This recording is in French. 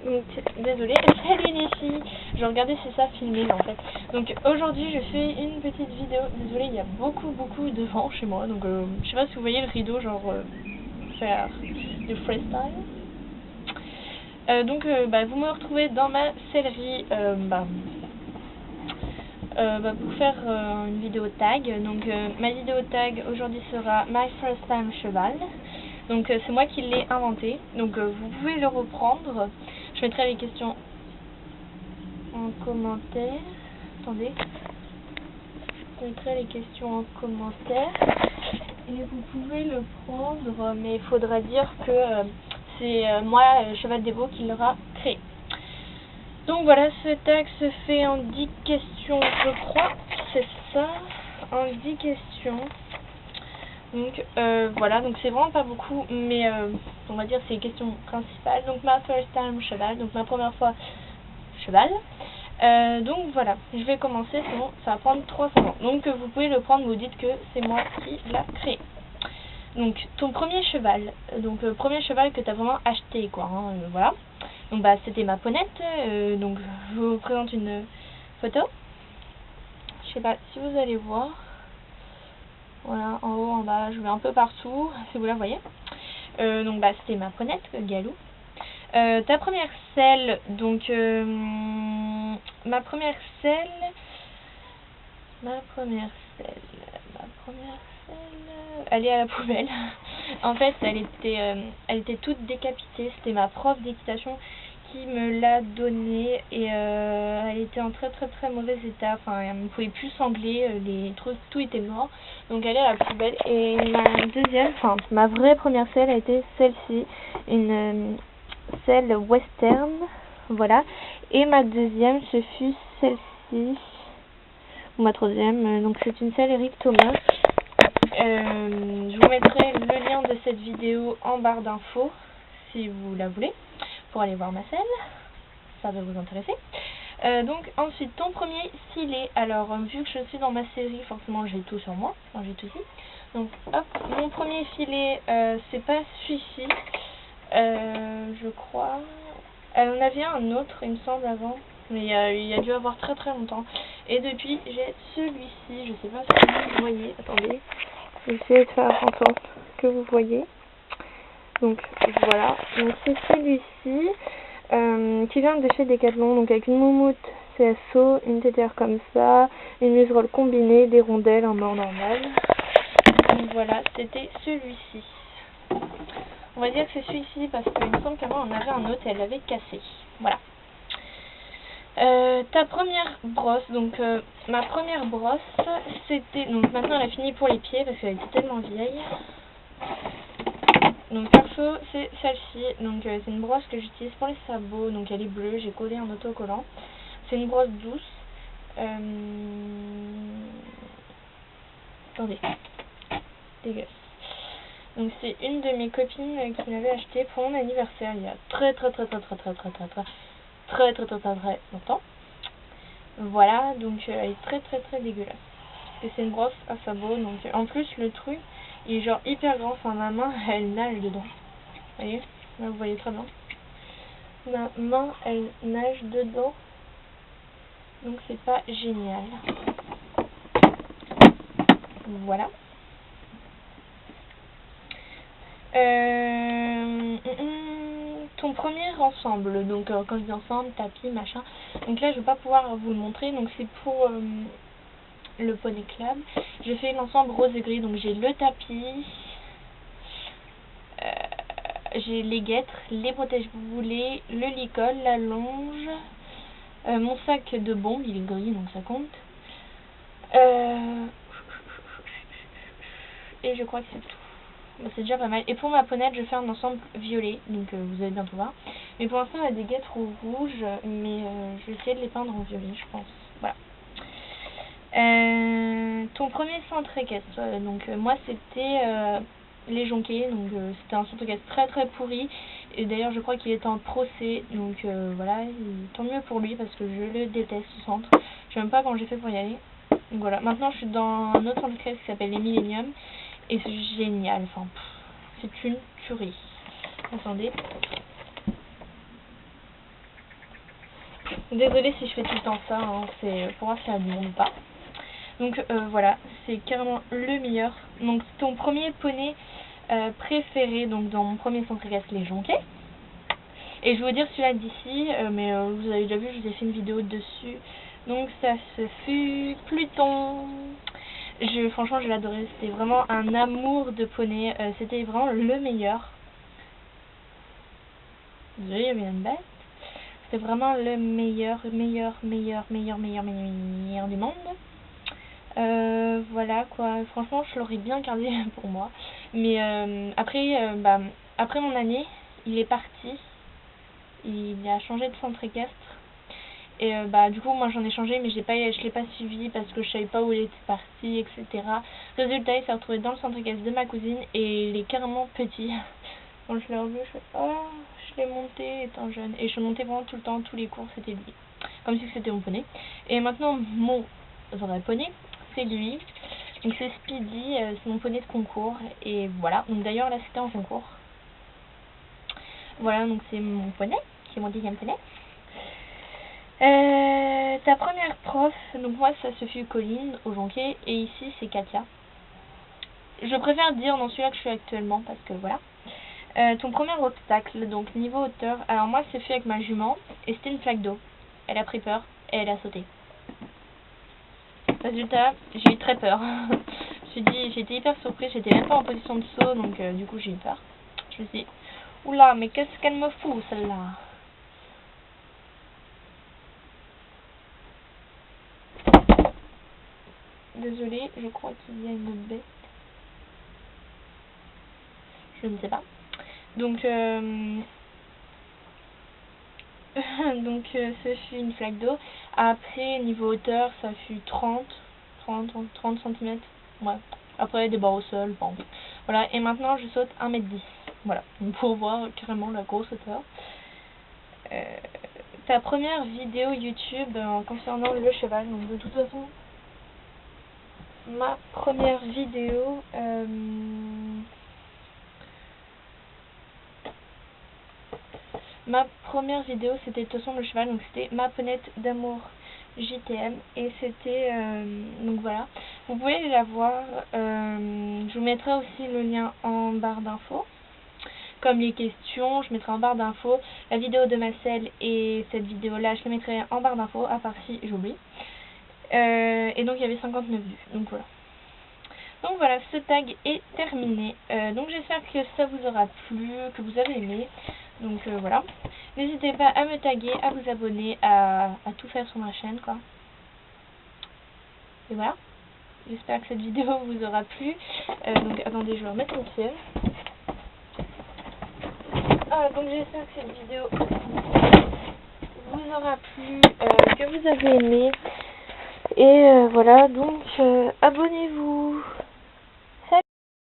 Donc désolée, salut les filles, je regardais si ça filmait en fait. Donc aujourd'hui je fais une petite vidéo, désolée il y a beaucoup de vent chez moi, donc je sais pas si vous voyez le rideau genre faire du freestyle. Donc vous me retrouvez dans ma sellerie pour faire une vidéo tag. Donc ma vidéo tag aujourd'hui sera My First Time Cheval. Donc c'est moi qui l'ai inventé, donc vous pouvez le reprendre. Je mettrai les questions en commentaire. Attendez. Je mettrai les questions en commentaire. Et vous pouvez le prendre, mais il faudra dire que c'est moi, Cheval des Beaux, qui l'aura créé. Donc voilà, ce tag se fait en 10 questions, je crois. C'est ça, en 10 questions. Donc voilà, donc c'est vraiment pas beaucoup, mais on va dire c'est les questions principales. Donc ma first time cheval, donc ma première fois cheval. Donc voilà, je vais commencer, sinon ça va prendre 3 secondes. Donc vous pouvez le prendre, vous dites que c'est moi qui l'a créé. Donc ton premier cheval, donc premier cheval que tu as vraiment acheté quoi, hein, voilà. Donc c'était ma ponette, donc je vous présente une photo. Je sais pas si vous allez voir. Voilà, en haut, en bas, je mets un peu partout, si vous la voyez. Donc c'était ma ponette, Galou. Ta première selle, donc ma première selle, elle est à la poubelle. En fait, elle était toute décapitée. C'était ma prof d'équitation qui me l'a donnée et elle était en très mauvais état. Enfin, elle ne pouvait plus sangler, les trucs, tout était mort. Donc elle est à la poubelle. Et ma vraie première selle a été celle-ci, une selle western, voilà. Et ma deuxième, ce fut celle-ci, ou ma troisième. Donc c'est une selle Eric Thomas. Je vous mettrai le lien de cette vidéo en barre d'infos si vous la voulez pour aller voir ma selle, ça va vous intéresser. Donc ensuite ton premier filet, alors vu que je suis dans ma série forcément j'ai tout sur moi, enfin j'ai tout ici. Donc hop, mon premier filet c'est pas celui-ci, je crois, elle en avait un autre il me semble avant, mais il y a dû avoir très longtemps. Et depuis j'ai celui-ci, je sais pas si vous voyez, attendez. Je vais essayer de faire en sorte que vous voyez. Donc voilà, donc c'est celui-ci qui vient de chez Decathlon, donc avec une moumoute CSO, une tétère comme ça, une muserolle combinée, des rondelles en mort normal. Donc voilà, c'était celui-ci. On va dire que c'est celui-ci parce qu'il me semble qu'avant on avait un autre et elle l'avait cassé. Voilà. Ta première brosse, donc ma première brosse, c'était, donc maintenant elle a fini pour les pieds parce qu'elle était tellement vieille. Donc perso c'est celle-ci, donc c'est une brosse que j'utilise pour les sabots, donc elle est bleue, j'ai collé un autocollant. C'est une brosse douce. Attendez, dégueulasse. Donc c'est une de mes copines qui m'avait acheté pour mon anniversaire il y a très longtemps. Voilà, donc elle est très dégueulasse. Et c'est une brosse à sabot, donc en plus le truc il est genre hyper grand, enfin ma main elle nage dedans. Vous voyez, là vous voyez très bien. Ma main elle nage dedans, donc c'est pas génial. Voilà. Ton premier ensemble, donc quand je dis ensemble, tapis, machin. Donc là je vais pas pouvoir vous le montrer, donc c'est pour le poney club. J'ai fait l'ensemble rose et gris, donc j'ai le tapis, j'ai les guêtres, les protège-boulets, le licol, la longe, mon sac de bombes, il est gris donc ça compte. Et je crois que c'est tout. C'est déjà pas mal. Et pour ma ponette, je fais un ensemble violet, donc vous allez bientôt voir. Mais pour l'instant, elle a des guêtres rouges, mais je vais essayer de les peindre en violet, je pense. Voilà. Ton premier centre équestre, donc moi c'était les jonquets, donc c'était un centre équestre très pourri. Et d'ailleurs, je crois qu'il est en procès, donc voilà, tant mieux pour lui parce que je le déteste ce centre. Je sais même pas comment j'ai fait pour y aller. Donc voilà, maintenant je suis dans un autre centre équestre qui s'appelle les Millennium. Et c'est génial, enfin, c'est une tuerie. Attendez. Désolée si je fais tout le temps ça, hein, c'est pour voir si ça ne monte pas. Donc voilà, c'est carrément le meilleur. Donc ton premier poney préféré, donc dans mon premier centre équestre, les Jonquets. Et je vais vous dire celui-là d'ici, mais vous avez déjà vu, je vous ai fait une vidéo dessus. Donc ça se fut Pluton. Franchement, je l'adorais. C'était vraiment un amour de poney. C'était vraiment le meilleur. Désolée, il y avait une bête. C'était vraiment le meilleur du monde. Voilà quoi. Franchement, je l'aurais bien gardé pour moi. Mais après mon année, il est parti. Il a changé de centre équestre. Et du coup, moi j'en ai changé, mais je l'ai pas suivi parce que je savais pas où il était parti, etc. Résultat, il s'est retrouvé dans le centre équestre de ma cousine et il est carrément petit. Quand je l'ai revu, je fais oh, je l'ai monté étant jeune. Et je montais vraiment tout le temps, tous les cours, c'était lui. Comme si c'était mon poney. Et maintenant, mon vrai poney, c'est lui. Donc c'est Speedy, c'est mon poney de concours. Et voilà, donc d'ailleurs là c'était en concours. Voilà, donc c'est mon poney, c'est mon deuxième poney. Ta première prof, donc moi ça se fut Colline au Jonquet et ici c'est Katia. Je préfère dire dans celui-là que je suis actuellement parce que voilà. Ton premier obstacle, donc niveau hauteur, alors moi c'est fait avec ma jument et c'était une flaque d'eau. Elle a pris peur et elle a sauté. Résultat, j'ai eu très peur. J'étais hyper surprise, j'étais même pas en position de saut donc du coup j'ai eu peur. Je me suis dit, oula mais qu'est-ce qu'elle me fout celle-là? Désolée, je crois qu'il y a une bête. Je ne sais pas. Donc, ce fut une flaque d'eau. Après, niveau hauteur, ça fut 30 cm. Ouais. Après, des barres au sol. Bon. Voilà. Et maintenant, je saute 1m10. Voilà. Pour voir carrément la grosse hauteur. Ta première vidéo YouTube concernant le cheval. Donc, de toute façon, ma première vidéo... Ma première vidéo c'était de toute façon le cheval, donc c'était ma ponette d'amour JTM et c'était donc voilà, vous pouvez la voir, je vous mettrai aussi le lien en barre d'infos, comme les questions, je mettrai en barre d'infos la vidéo de Marcel et cette vidéo là je les mettrai en barre d'infos à part si j'oublie, et donc il y avait 59 vues, donc voilà. Donc voilà, ce tag est terminé. Donc j'espère que ça vous aura plu, que vous avez aimé. Donc voilà. N'hésitez pas à me taguer, à vous abonner, à tout faire sur ma chaîne quoi. Et voilà. J'espère que cette vidéo vous aura plu. Donc attendez, je vais remettre mon ciel. Donc j'espère que cette vidéo vous aura plu, que vous avez aimé. Et voilà, donc abonnez-vous.